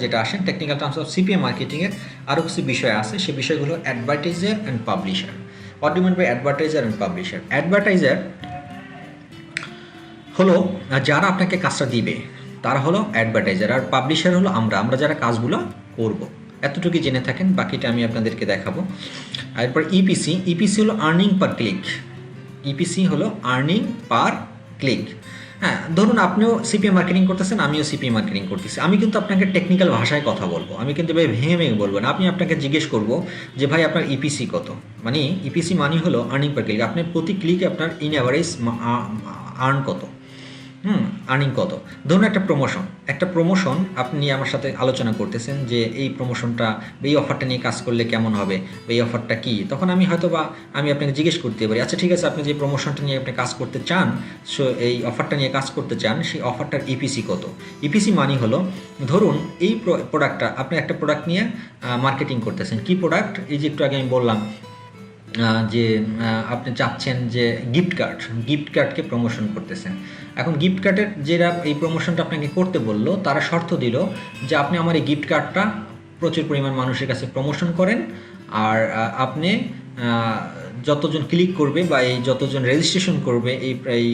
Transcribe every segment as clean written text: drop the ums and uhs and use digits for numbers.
যেটা আসেন technical terms of CPA মার্কেটিংয়ের আরও কিছু বিষয় আছে, সেই বিষয়গুলো advertiser and publisher. What do mean by advertiser and publisher? Advertiser হলো যারা আপনাকে কাজটা দিবে তারা হলো অ্যাডভার্টাইজার, আর পাবলিশার হলো আমরা যারা কাজগুলো করব। এতটুকুই জেনে থাকেন, বাকিটা আমি আপনাদেরকে দেখাবো। এরপর ইপিসি হলো আর্নিং পার ক্লিক। ইপিসি হলো আর্নিং পার ক্লিক। হ্যাঁ, ধরুন আপনিও সিপিএ মার্কেটিং করতেছেন, আমিও সিপিএ মার্কেটিং করতেছি। আমি কিন্তু আপনাকে টেকনিক্যাল ভাষায় কথা বলবো, আমি কিন্তু ভাই ভেঙে ভেঙে বলবো না। আপনি আপনাকে জিজ্ঞেস করবো যে ভাই আপনার ইপিসি কত, মানে ইপিসি মানি হলো আর্নিং পার ক্লিক। আপনার প্রতি ক্লিকে আপনার ইন অ্যাভারেজ আর্ন কত, আর্নিং কত। ধরুন একটা প্রমোশন আপনি আমার সাথে আলোচনা করতেছেন যে এই প্রমোশনটা, এই অফারটা নিয়ে কাজ করলে কেমন হবে, এই অফারটা কি। তখন আমি হয়তো বা আমি আপনাকে জিজ্ঞেস করতে পারি, আচ্ছা ঠিক আছে, আপনি যে প্রমোশনটা নিয়ে আপনি কাজ করতে চান, সো এই অফারটা নিয়ে কাজ করতে চান, সেই অফারটার ইপিসি কত। ইপিসি মানি হলো, ধরুন এই প্রোডাক্টটা, আপনি একটা প্রোডাক্ট নিয়ে মার্কেটিং করতেছেন। কি প্রোডাক্ট? এই যে একটু আগে আমি বললাম যে আপনি চাচ্ছেন যে গিফট কার্ডকে প্রমোশন করতেছেন। এখন গিফট কার্ডের যেটা এই প্রমোশনটা আপনাকে করতে বললো, তারা শর্ত দিল যে আপনি আমার এই গিফট কার্ডটা প্রচুর পরিমাণ মানুষের কাছে প্রমোশন করেন, আর আপনি যতজন ক্লিক করবে বা এই যতজন রেজিস্ট্রেশন করবে এই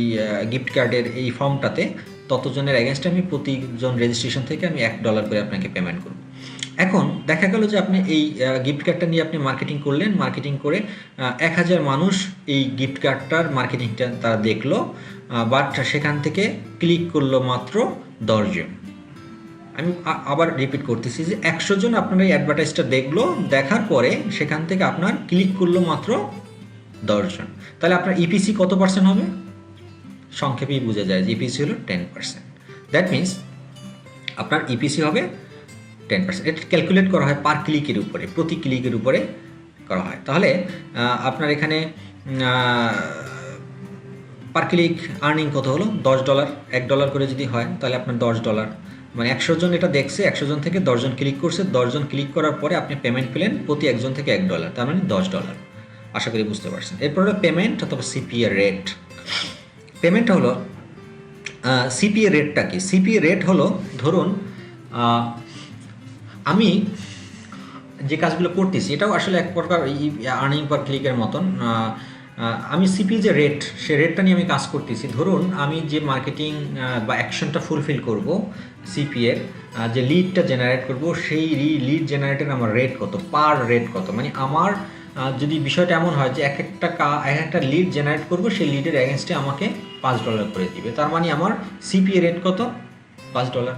গিফট কার্ডের এই ফর্মটাতে, ততজনের এগেনস্টে আমি প্রতিজন রেজিস্ট্রেশন থেকে আমি $1 করে আপনাকে পেমেন্ট করব। এখন দেখা গেল যে আপনি এই গিফট কার্ডটা নিয়ে আপনি মার্কেটিং করে 1000 মানুষ এই গিফট কার্ডটার মার্কেটিংটা তারা দেখলো, বাট সেখান থেকে ক্লিক করলো মাত্র 10 জন। আমি আবার রিপিট করতেছি যে 100 জন আপনার এই অ্যাডভার্টাইজটা দেখলো, দেখার পরে সেখান থেকে আপনার ক্লিক করলো মাত্র 10 জন। তাহলে আপনার ইপিসি কত পার্সেন্ট হবে? সংক্ষেপেই বোঝা যায় যে ইপিসি হলো 10%। দ্যাট মিনস আপনার ইপিসি হবে 10%। এটা ক্যালকুলেট করা হয় পার ক্লিকের উপরে, প্রতি ক্লিকের উপরে করা হয়। তাহলে আপনার এখানে পার ক্লিক আর্নিং কত হলো? $10। $1 করে যদি হয় তাহলে আপনার $10, মানে 100 জন এটা দেখছে, 100 জন থেকে 10 জন ক্লিক করছে, 10 জন ক্লিক করার পরে আপনি পেমেন্ট পেলেন প্রতি একজন থেকে $1, তার মানে $10। আশা করি বুঝতে পারছেন। এরপর হলো পেমেন্ট অথবা সিপিএ রেট। পেমেন্টটা হলো সিপিএ রেটটা কি? সিপিএ রেট হলো, ধরুন আমি যে কাজগুলো করতেছি এটাও আসলে এক প্রকার আর্নিং পার ক্লিকের মতন। আমি সিপি যে রেট, সে রেটটা নিয়ে আমি কাজ করতেছি। ধরুন আমি যে মার্কেটিং বা অ্যাকশনটা ফুলফিল করব, সিপিএর যে লিডটা জেনারেট করব, সেই লিড জেনারেটের আমার রেট কত, পার রেট কত। মানে আমার যদি বিষয়টা এমন হয় যে এক একটা লিড জেনারেট করব, সেই লিডের এগেনস্টে আমাকে $5 করে দিবে, তার মানে আমার সিপিএ রেট কত? $5।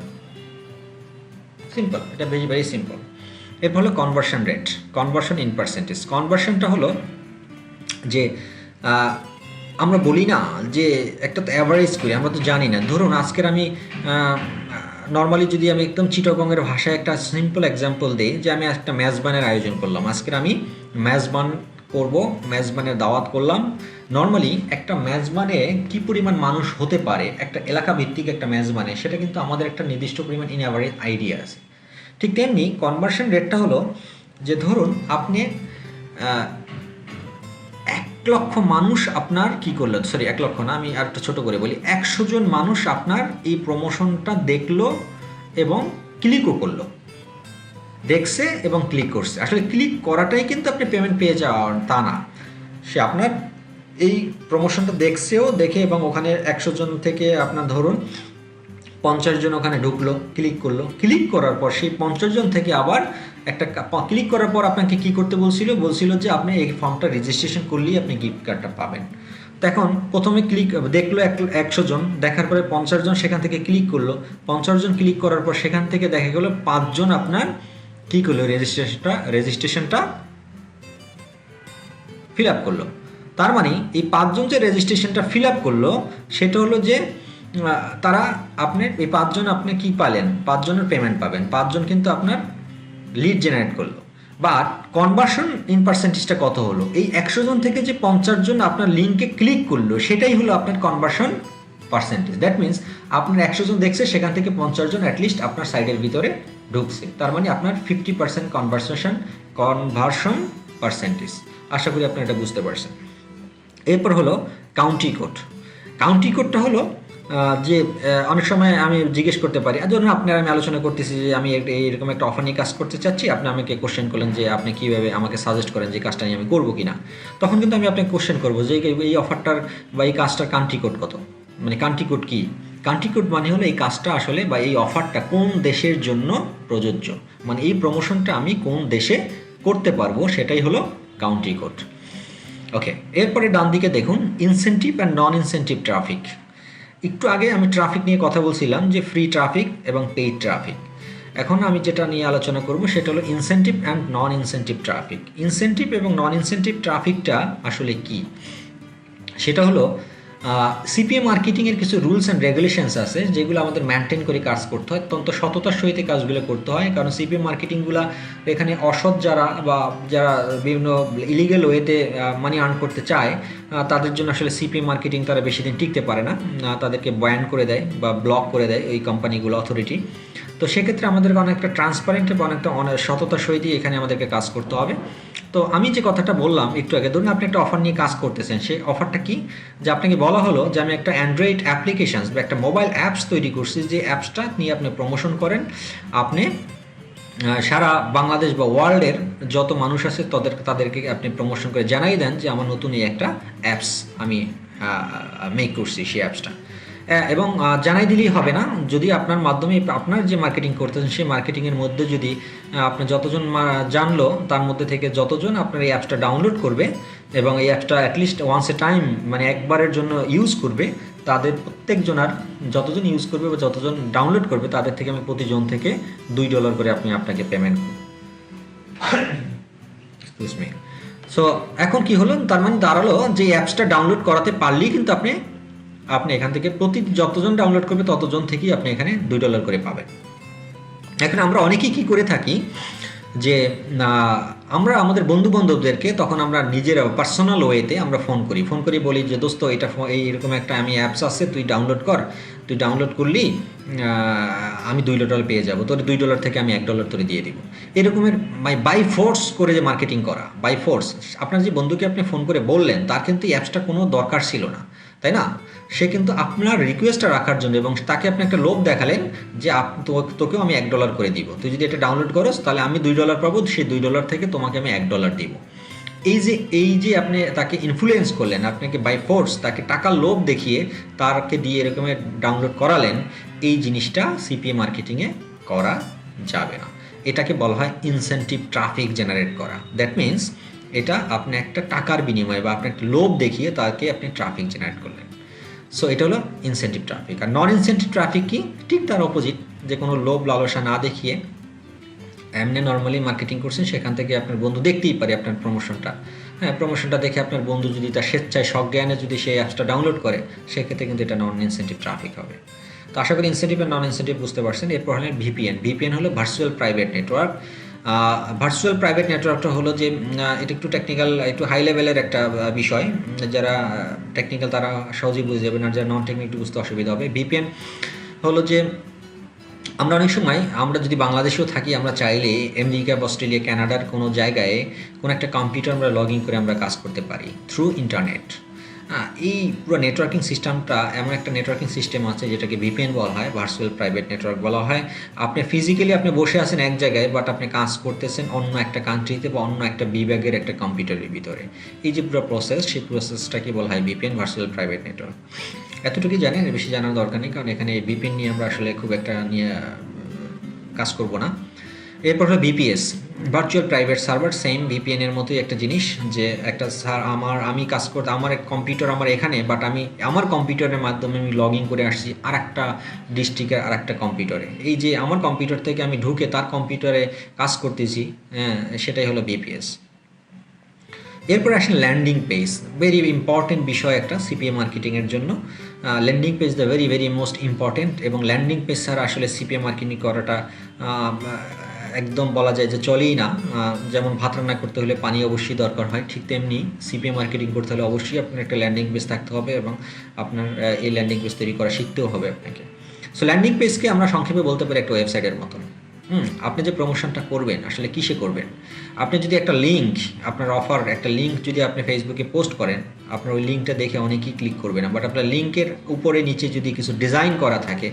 সিম্পল, এটা ভেরি ভেরি সিম্পল। এরপর হলো conversion rate, conversion in percentage. কনভার্সনটা হলো যে আমরা বলি না যে একটা তো অ্যাভারেজ করি, আমরা তো জানি না। ধরুন আজকের আমি নর্মালি যদি আমি একদম চিটাগংয়ের ভাষায় একটা সিম্পল এক্সাম্পল দিই, যে আমি একটা মেজবানের আয়োজন করলাম। আজকের আমি মেজবান করব, মেজবানের দাওয়াত করলাম। নর্মালি একটা মেজবানে কি পরিমাণ মানুষ হতে পারে, একটা এলাকা ভিত্তিক একটা মেজবানে, সেটা কিন্তু আমাদের একটা নির্দিষ্ট পরিমাণ ইন অ্যাভারেজ আইডিয়া আছে। ঠিক তেমনি কনভার্সন রেটটা হলো যে ধরুন আপনি 1 লক্ষ মানুষ আপনার কি করলো, সরি 1 লক্ষ না, আমি আর একটা ছোটো করে বলি, 100 জন মানুষ আপনার এই প্রমোশনটা দেখলো এবং ক্লিকও করলো, দেখছে এবং ক্লিক করছে। আসলে ক্লিক করাটাই কিন্তু আপনি পেমেন্ট পেয়ে যাওয়ার তা না, সে আপনার এই প্রমোশনটা দেখছেও, দেখে এবং ওখানে 100 জন থেকে আপনার ধরুন 50 জন ওখানে ঢুকলো, ক্লিক করলো, ক্লিক করার পর সেই 50 জন থেকে আবার একটা ক্লিক করার পর আপনাকে কী করতে বলছিল যে আপনি এই ফর্মটা রেজিস্ট্রেশন করলেই আপনি গিফট কার্ডটা পাবেন। তো এখন প্রথমে দেখলো 100 জন, দেখার পরে 50 জন সেখান থেকে ক্লিক করলো, 50 জন ক্লিক করার পর সেখান থেকে দেখা গেলো 5 জন আপনার কী করলো, রেজিস্ট্রেশনটা ফিল আপ করলো। তার মানে এই 5 জন যে রেজিস্ট্রেশনটা ফিল আপ করলো, সেটা হলো যে তারা আপনি এই 5 জন আপনি কি পালেন, 5 জনের পেমেন্ট পাবেন, 5 জন কিন্তু আপনার লিড জেনারেট করলো। বাট কনভার্সন ইন পার্সেন্টেজটা কত হলো? এই 100 জন থেকে যে 50 জন আপনার লিঙ্কে ক্লিক করলো, সেটাই হলো আপনার কনভার্সন পার্সেন্টেজ। দ্যাট মিনস আপনার 100 জন দেখছে, সেখান থেকে 50 জন অ্যাটলিস্ট আপনার সাইটের ভিতরে ঢুকছে, তার মানে আপনার 50% কনভার্সন পার্সেন্টেজ। আশা করি আপনি এটা বুঝতে পারছেন। এরপর হলো কাউন্টি কোড। কাউন্টি কোডটা হলো যে অনেক সময় আমি জিজ্ঞেস করতে পারি, ধরুন আপনার আমি আলোচনা করতেছি যে আমি এরকম একটা অফার নিয়ে কাজ করতে চাচ্ছি, আপনি আমাকে কোশ্চেন করলেন যে আপনি কীভাবে আমাকে সাজেস্ট করেন যে কাজটা নিয়ে আমি করবো কিনা। তখন কিন্তু আমি আপনাকে কোশ্চেন করবো যে এই অফারটার বা এই কাজটার কান্ট্রি কোড কত, মানে কান্ট্রি কোড কী। কান্ট্রি কোড মানে হলো এই কাজটা আসলে বা এই অফারটা কোন দেশের জন্য প্রযোজ্য, মানে এই প্রমোশনটা আমি কোন দেশে করতে পারবো, সেটাই হলো কান্ট্রি কোড। ওকে, এরপরে ডান দিকে দেখুন incentive and non incentive traffic. একটু আগে আমি ট্রাফিক নিয়ে কথা বলছিলাম যে ফ্রি ট্রাফিক এবং পেইড ট্রাফিক। এখন আমি যেটা নিয়ে আলোচনা করব সেটা হলো incentive and non incentive traffic. Incentive এবং নন ইনসেন্টিভ ট্রাফিকটা আসলে কি, সেটা হলো সিপিএ মার্কেটিংয়ের কিছু রুলস অ্যান্ড রেগুলেশনস আছে যেগুলো আমাদের মেনটেন করে কাজ করতে হয়, অত্যন্ত সততার সহিত কাজগুলো করতে হয়। কারণ সিপিএ মার্কেটিংগুলো এখানে অসৎ যারা বা যারা বিভিন্ন ইলিগাল ওয়েতে মানি আর্ন করতে চায় তাদের জন্য আসলে সিপিএ মার্কেটিং তারা বেশি দিন টিকতে পারে না, তাদেরকে ব্যান করে দেয় বা ব্লক করে দেয় ওই কোম্পানিগুলো, অথরিটি। তো সেক্ষেত্রে আমাদেরকে অনেকটা ট্রান্সপারেন্ট এবং অনেকটা সততার সহিত এখানে আমাদেরকে কাজ করতে হবে। তো আমি যে কথাটা বললাম একটু আগে, ধরুন আপনি একটা অফার নিয়ে কাজ করতেছেন, সেই অফারটা কি, যে আপনাকে বলা হলো যে আমি একটা অ্যান্ড্রয়েড অ্যাপ্লিকেশানস বা একটা মোবাইল অ্যাপস তৈরি করছি, যে অ্যাপসটা নিয়ে আপনি প্রমোশন করেন, আপনি সারা বাংলাদেশ বা ওয়ার্ল্ডের যত মানুষ আছে তাদেরকে আপনি প্রমোশন করে জানাই দেন যে আমার নতুন এই একটা অ্যাপস আমি মেক করছি সেই অ্যাপসটা। এবং জানাই দিলেই হবে না, যদি আপনার মাধ্যমে আপনার যে মার্কেটিং করতেছেন সেই মার্কেটিংয়ের মধ্যে যদি আপনার যতজন জানলো তার মধ্যে থেকে যতজন আপনার এই অ্যাপসটা ডাউনলোড করবে এবং এই অ্যাপসটা অ্যাটলিস্ট ওয়ান্স এ টাইম মানে একবারের জন্য ইউজ করবে, তাদের প্রত্যেকজনার যতজন ইউজ করবে বা যতজন ডাউনলোড করবে তাদের থেকে আমি প্রতিজন থেকে $2 করে আপনাকে পেমেন্ট করব। Excuse me. সো এখন কি হলো, তার মানে দাঁড়ালো যে অ্যাপসটা ডাউনলোড করাতে পারলেই কিন্তু আপনি এখান থেকে যতজন ডাউনলোড করবে ততজন থেকেই আপনি এখানে $2 করে পাবেন। এখন আমরা অনেকেই কী করে থাকি যে আমরা আমাদের বন্ধু বান্ধবদেরকে তখন আমরা নিজেরা পার্সোনাল ওয়েতে আমরা ফোন করি বলি যে দোস্ত এটা এইরকম একটা আমি অ্যাপস আছে, তুই ডাউনলোড করলি আমি $2 পেয়ে যাবো, তোর $2 থেকে আমি $1 তোরে দিয়ে দিব। এরকমের বাই ফোর্স করে যে মার্কেটিং করা, বাই ফোর্স। আপনার যে বন্ধুকে আপনি ফোন করে বললেন তার কিন্তু এই অ্যাপসটা কোনো দরকার ছিল না, তাই না? সে কিন্তু আপনার রিকোয়েস্টটা রাখার জন্য এবং তাকে আপনি একটা লোভ দেখালেন যে তোকেও আমি $1 করে দিব, তুই যদি এটা ডাউনলোড করোস তাহলে আমি $2 পাবো, সেই $2 থেকে তোমাকে আমি $1 দিব। এই যে আপনি তাকে ইনফ্লুয়েন্স করলেন, আপনাকে বাই ফোর্স তাকে টাকার লোভ দেখিয়ে তাকে দিয়ে এরকমের ডাউনলোড করালেন, এই জিনিসটা সিপিএ মার্কেটিংয়ে করা যাবে না। এটাকে বলা হয় ইনসেন্টিভ ট্রাফিক জেনারেট করা। দ্যাট মিনস এটা আপনি একটা টাকার বিনিময়ে বা আপনি একটা লোভ দেখিয়ে তাকে আপনি ট্রাফিক জেনারেট করলেন। সো এটা হলো ইনসেন্টিভ ট্রাফিক। আর নন ইনসেন্টিভ ট্রাফিক কি, ঠিক তার অপোজিট, যে কোনো লোভ লালসা না দেখিয়ে এমনি নর্মালি মার্কেটিং করছেন, সেখান থেকে আপনার বন্ধু দেখতেই পারে আপনার প্রমোশনটা দেখে আপনার বন্ধু যদি তার স্বেচ্ছায় সজ্ঞানে যদি সেই অ্যাপসটা ডাউনলোড করে, সেক্ষেত্রে কিন্তু এটা নন ইনসেন্টিভ ট্রাফিক হবে। তো আশা করি ইনসেন্টিভ আর নন ইনসেন্টিভ বুঝতে পারছেন। এরপর হলেন ভিপিএন হলো virtual private network. Virtual private নেটওয়ার্কটা হলো যে এটা একটু টেকনিক্যাল, একটু হাই লেভেলের একটা বিষয়, যারা টেকনিক্যাল তারা সহজেই বুঝে যাবেন, আর যারা নন টেকনিক্যাল বুঝতে অসুবিধা হবে। ভিপিএন হলো যে আমরা অনেক সময় আমরা যদি বাংলাদেশেও থাকি, আমরা চাইলে আমেরিকা বা অস্ট্রেলিয়া কানাডার কোনো জায়গায় কোনো একটা কম্পিউটার আমরা লগ ইন করে আমরা কাজ করতে পারি থ্রু ইন্টারনেট। এই পুরো নেটওয়ার্কিং সিস্টেমটা এমন একটা নেটওয়ার্কিং সিস্টেম আছে যেটাকে ভিপিএন বলা হয়, ভার্চুয়াল প্রাইভেট নেটওয়ার্ক বলা হয়। আপনি ফিজিক্যালি আপনি বসে আছেন এক জায়গায়, বাট আপনি কাজ করতেছেন অন্য একটা কান্ট্রিতে বা অন্য একটা বিভাগের একটা কম্পিউটারের ভিতরে। এই যে পুরো প্রসেস, সেই প্রসেসটাকে বলা হয় ভিপিএন, ভার্চুয়াল প্রাইভেট নেটওয়ার্ক। এতটুকুই জানেন, বেশি জানার দরকার নেই, কারণ এখানে ভিপিএন নিয়ে আমরা আসলে খুব একটা নিয়ে কাজ করব না। এরপর হলো VPS, virtual private server. Same ভিপিএনের মতোই একটা জিনিস, যে একটা আমি কাজ করতে আমার কম্পিউটার আমার এখানে, বাট আমি আমার কম্পিউটারের মাধ্যমে আমি লগ ইন করে আসছি আর একটা ডিস্ট্রিক্টের আর একটা কম্পিউটারে। এই যে আমার কম্পিউটার থেকে আমি ঢুকে তার কম্পিউটারে কাজ করতেছি, সেটাই হলো ভিপিএস। এরপর আসেন ল্যান্ডিং পেজ, ভেরি ইম্পর্টেন্ট বিষয় একটা সিপিএ মার্কেটিংয়ের জন্য। Landing page the very most important, এবং ল্যান্ডিং পেজ ছাড়া আসলে সিপিএ মার্কেটিং করাটা একদম বলা যায় যে চলেই না। যেমন ভাত রান্না করতে হলে পানি অবশ্যই দরকার হয়, ঠিক তেমনি সিপিএ মার্কেটিং করতে হলে অবশ্যই আপনার একটা ল্যান্ডিং পেজ থাকতে হবে এবং আপনার এই ল্যান্ডিং পেজ তৈরি করা শিখতেও হবে আপনাকে। সো ল্যান্ডিং পেজকে আমরা সংক্ষেপে বলতে পারি একটা ওয়েবসাইটের মতন। আপনি যে প্রমোশনটা করবেন আসলে কিসে করবেন? আপনি যদি একটা লিঙ্ক, আপনার অফার একটা লিঙ্ক যদি আপনি ফেসবুকে পোস্ট করেন, আপনার ওই লিঙ্কটা দেখে অনেকেই ক্লিক করবে না, বাট আপনার লিঙ্কের উপরে নিচে যদি কিছু ডিজাইন করা থাকে,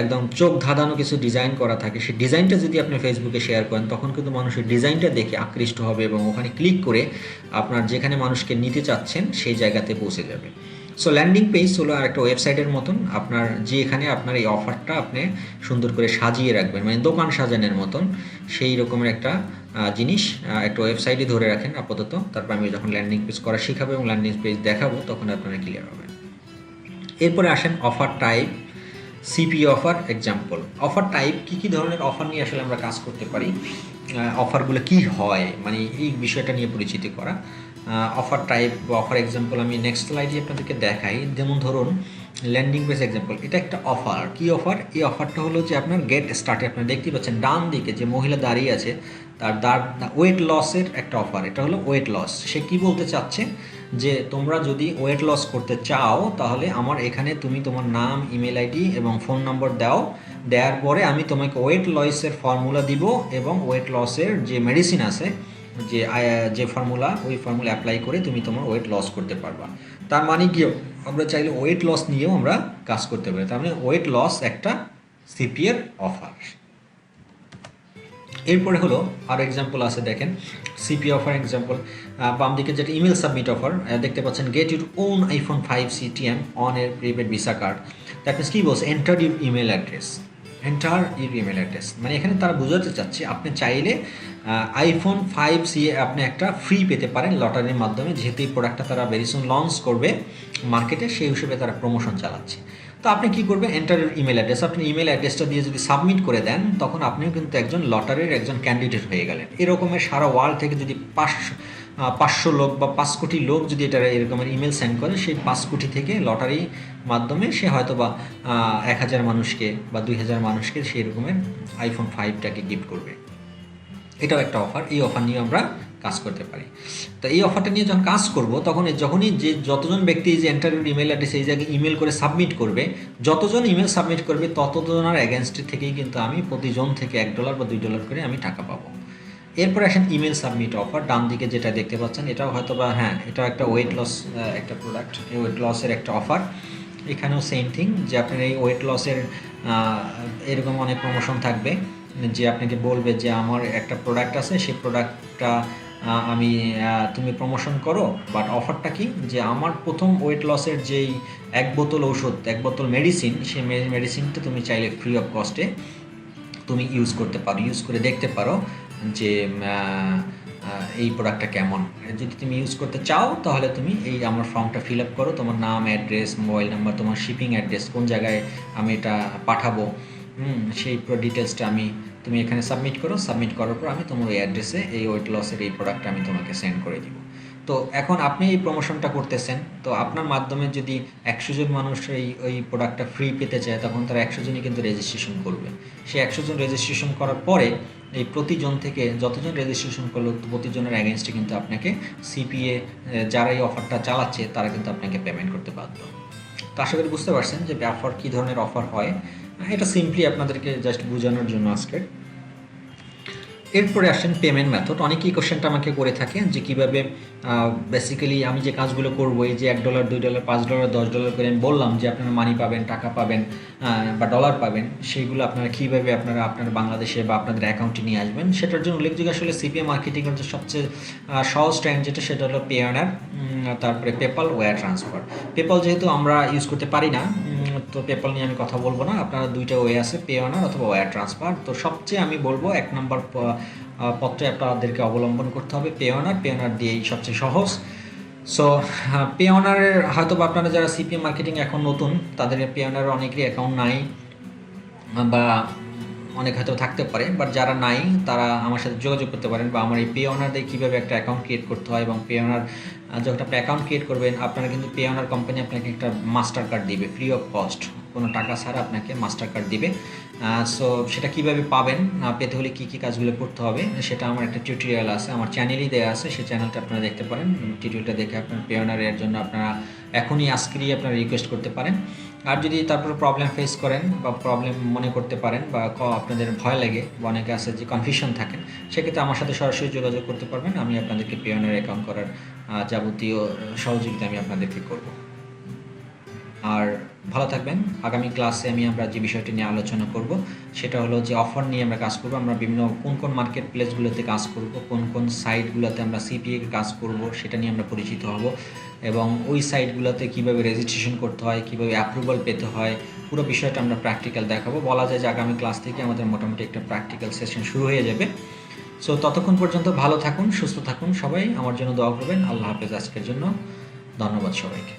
একদম চোখ ধাঁধানো কিছু ডিজাইন করা থাকে, সেই ডিজাইনটা যদি আপনি ফেসবুকে শেয়ার করেন, তখন কিন্তু মানুষের ডিজাইনটা দেখে আকৃষ্ট হবে এবং ওখানে ক্লিক করে আপনার যেখানে মানুষকে নিতে চাচ্ছেন সেই জায়গাতে পৌঁছে যাবে। সো ল্যান্ডিং পেজ হলো আর একটা ওয়েবসাইটের মতন, আপনার যেখানে আপনার এই অফারটা আপনি সুন্দর করে সাজিয়ে রাখবেন, মানে দোকান সাজানোর মতন সেই রকমের একটা জিনিস একটা ওয়েবসাইটে ধরে রাখেন আপাতত। তারপর আমি যখন ল্যান্ডিং পেজ করা শেখাবো এবং ল্যান্ডিং পেজ দেখাবো তখন আপনারা ক্লিয়ার হবেন। এরপরে আসেন offer type, CPA offer, example. Offer type কী ধরনের অফার নিয়ে আসলে আমরা কাজ করতে পারি, অফারগুলো কি হয়, মানে এই বিষয়টা নিয়ে পরিচিতি করা। অফার টাইপ বা অফার এক্সাম্পল আমি নেক্সট স্লাইডে আপনাদেরকে দেখাই। যেমন ধরুন ল্যান্ডিং পেজ এক্সাম্পল, এটা একটা অফার। কি অফার? এই অফারটা হলো যে আপনার গেট স্টার্টে আপনারা দেখতে পাচ্ছেন ডান দিকে যে মহিলা দাঁড়িয়ে আছে তার ওয়েট লসের একটা অফার। এটা হলো ওয়েট লস। সে কি বলতে চাচ্ছে যে তোমরা যদি ওয়েট লস করতে চাও তাহলে আমার এখানে তুমি তোমার নাম, ইমেল আইডি এবং ফোন নম্বর দাও, দেওয়ার পরে আমি তোমাকে ওয়েট লসের ফর্মুলা দিব এবং ওয়েট লসের যে মেডিসিন আছে যে ফর্মুলা, ওই ফর্মুলা অ্যাপ্লাই করে তুমি তোমার ওয়েট লস করতে পারবা। তার মানে কি, আমরা চাইলে ওয়েট লস নিয়েও আমরা কাজ করতে পারি। তার মানে ওয়েট লস একটা সিপিএর অফার। এরপরে হলো আর এক্সাম্পল আছে, দেখেন সিপি অফার এক্সাম্পল। বাম দিকে যেটা ইমেল সাবমিট অফার দেখতে পাচ্ছেন, get your own iPhone 5 CTM on এর prepaid visa card. That means কী বলছে, enter your email address, enter your email address. মানে এখানে তারা বোঝাতে চাচ্ছে আপনি চাইলে আইফোন 5C আপনি একটা ফ্রি পেতে পারেন লটারির মাধ্যমে, যেহেতু এই প্রোডাক্টটা তারা ভেরি সুন লঞ্চ করবে মার্কেটে, সেই হিসেবে তারা প্রমোশন চালাচ্ছে। তো আপনি কী করবেন, এন্টার ইমেল অ্যাড্রেস, আপনি ইমেল অ্যাড্রেসটা দিয়ে যদি সাবমিট করে দেন তখন আপনিও কিন্তু একজন লটারির একজন ক্যান্ডিডেট হয়ে গেলেন। এরকমের সারা ওয়ার্ল্ড থেকে যদি 500 লোক বা 5 কোটি লোক যদি এটা এরকমের ইমেল সেন্ড করে, সেই 5 কোটি থেকে লটারি মাধ্যমে সে হয়তো বা 1000 মানুষকে বা 2000 মানুষকে সেই রকমের আইফোন 5টাকে গিফট করবে। এটাও একটা অফার। এই অফার নিয়ে আমরা কাজ করতে পারি। তো এই অফারটা নিয়ে যখন কাজ করব তখন যখনই যে যতজন ব্যক্তি যে এন্টারভিউ ইমেল অ্যাড্রেস এই জায়গায় ইমেল করে সাবমিট করবে, যতজন ইমেল সাবমিট করবে ততজনের অ্যাগেনস্টের থেকেই কিন্তু আমি প্রতিজন থেকে $1 বা $2 করে আমি টাকা পাবো। এরপরে আসেন ইমেল সাবমিট অফার। ডান দিকে যেটা দেখতে পাচ্ছেন এটাও হয়তো বা এটাও একটা ওয়েট লস একটা প্রোডাক্ট, এই ওয়েট লসের একটা অফার। এখানেও সেম থিং, যে আপনার এই ওয়েট লসের এরকম অনেক প্রমোশন থাকবে, যে আপনাকে বলবে যে আমার একটা প্রোডাক্ট আছে, সেই প্রোডাক্টটা আমি তুমি প্রমোশন করো, বাট অফারটা কি, যে আমার প্রথম ওয়েট লসের যেই 1 বোতল ঔষধ, 1 বোতল মেডিসিন, সেই মেডিসিনটা তুমি চাইলে ফ্রি অফ কস্টে তুমি ইউজ করতে পারো, ইউজ করে দেখতে পারো যে এই প্রোডাক্টটা কেমন। যদি তুমি ইউজ করতে চাও তাহলে তুমি এই আমার ফর্মটা ফিল আপ করো, তোমার নাম, অ্যাড্রেস, মোবাইল নাম্বার, তোমার শিপিং অ্যাড্রেস, কোন জায়গায় আমি এটা পাঠাবো, সেই ডিটেলসটা তুমি এখানে সাবমিট করো। সাবমিট করার পর আমি তোমার ওই অ্যাড্রেসে এই ওয়েট লসের এই প্রোডাক্টটা আমি তোমাকে সেন্ড করে দিব। তো এখন আপনি এই প্রমোশনটা করতেছেন, তো আপনার মাধ্যমে যদি 100 জন মানুষ ওই প্রোডাক্টটা ফ্রি পেতে চায় তখন তারা 100 জনই কিন্তু রেজিস্ট্রেশন করবে। সেই 100 জন রেজিস্ট্রেশন করার পরে এই প্রতিজন থেকে যতজন রেজিস্ট্রেশন করলো প্রতিজনের অ্যাগেনস্টে কিন্তু আপনাকে সিপিএ যারা এই অফারটা চালাচ্ছে তারা কিন্তু আপনাকে পেমেন্ট করতে বাধ্য। তো আশা করি বুঝতে পারছেন যে অফার কী ধরনের অফার হয়। এটা সিম্পলি আপনাদেরকে জাস্ট বোঝানোর জন্য আজকে। এরপরে আসেন পেমেন্ট মেথড। অনেকেই কোশ্চেনটা আমাকে করে থাকে যে কীভাবে বেসিক্যালি আমি যে কাজগুলো করবো, এই যে $1, $2, $5, $10 করে আমি বললাম যে আপনারা মানি পাবেন, টাকা পাবেন বা ডলার পাবেন, সেইগুলো আপনারা কীভাবে আপনার বাংলাদেশে বা আপনাদের অ্যাকাউন্টে নিয়ে আসবেন, সেটার জন্য উল্লেখযোগ্য আসলে সিপিএ মার্কেটিংয়ের যে সবচেয়ে সহজ ট্রেন্ড যেটা, সেটা হলো পেওনার, তারপরে পেপাল, ওয়্যার ট্রান্সফার। পেপাল যেহেতু আমরা ইউজ করতে পারি না, তো পেপাল নিয়ে আমি কথা বলবো না। আপনারা দুইটা ওয়ে আছে, পেওনার অথবা ওয়্যার ট্রান্সফার। তো সবচেয়ে আমি বলবো 1 নম্বর পত্রে আপনাদেরকে অবলম্বন করতে হবে পেওনার দিয়েই সবচেয়ে সহজ। সো পেওনারের হয়তো বা আপনারা যারা সিপিএ মার্কেটিং এখন নতুন, তাদের পেওনারের অনেকেরই অ্যাকাউন্ট নাই বা অনেক হয়তো থাকতে পারে, বাট যারা নাই তারা আমার সাথে যোগাযোগ করতে পারেন, বা আমার এই পেওনার দিয়ে কীভাবে একটা অ্যাকাউন্ট ক্রিয়েট করতে হয়, এবং পেওনার যখন আপনি অ্যাকাউন্ট ক্রিয়েট করবেন আপনারা কিন্তু পেওনার কোম্পানি আপনাকে একটা মাস্টার কার্ড দিবে ফ্রি অফ কস্ট। কোনো টাকা ছাড়া আপনাকে মাস্টার কার্ড দিবে। সো সেটা কিভাবে পাবেন, পেতে হলে কী কী কাজগুলো করতে হবে সেটা আমার একটা টিউটোরিয়াল আছে, আমার চ্যানেলই দেওয়া আছে, সেই চ্যানেলটা আপনারা দেখতে পারেন। টিউটোরিয়ালটা দেখে আপনার পেওনারের জন্য আপনারা এখনই আজকেরই আপনারা রিকোয়েস্ট করতে পারেন। আর যদি তারপরে প্রবলেম ফেস করেন বা প্রবলেম মনে করতে পারেন বা আপনাদের ভয় লাগে বা অনেকে আছে যে কনফিউশন থাকেন, সেক্ষেত্রে আমার সাথে সরাসরি যোগাযোগ করতে পারবেন। আমি আপনাদেরকে পেওনার অ্যাকাউন্ট করার যাবতীয় সহযোগিতা আমি আপনাদেরকে করব। আর ভালো থাকবেন। আগামী ক্লাসে আমরা যে বিষয়টি নিয়ে আলোচনা করব সেটা হলো যে অফার নিয়ে আমরা কাজ করব। আমরা বিভিন্ন কোন কোন মার্কেট প্লেসগুলোতে কাজ করব, কোন কোন সাইটগুলোতে আমরা সিপিএ কাজ করব সেটা নিয়ে আমরা পরিচিত হব, এবং ওই সাইটগুলোতে কীভাবে রেজিস্ট্রেশন করতে হয়, কীভাবে অ্যাপ্রুভাল পেতে হয়, পুরো বিষয়টা আমরা প্র্যাকটিক্যাল দেখাবো। বলা যায় যে আগামী ক্লাস থেকে আমাদের মোটামুটি একটা প্র্যাকটিক্যাল সেশন শুরু হয়ে যাবে। সো ততক্ষণ পর্যন্ত ভালো থাকুন, সুস্থ থাকুন, সবাই আমার জন্য দোয়া করবেন। আল্লাহ হাফেজ। আজকের জন্য ধন্যবাদ সবাইকে।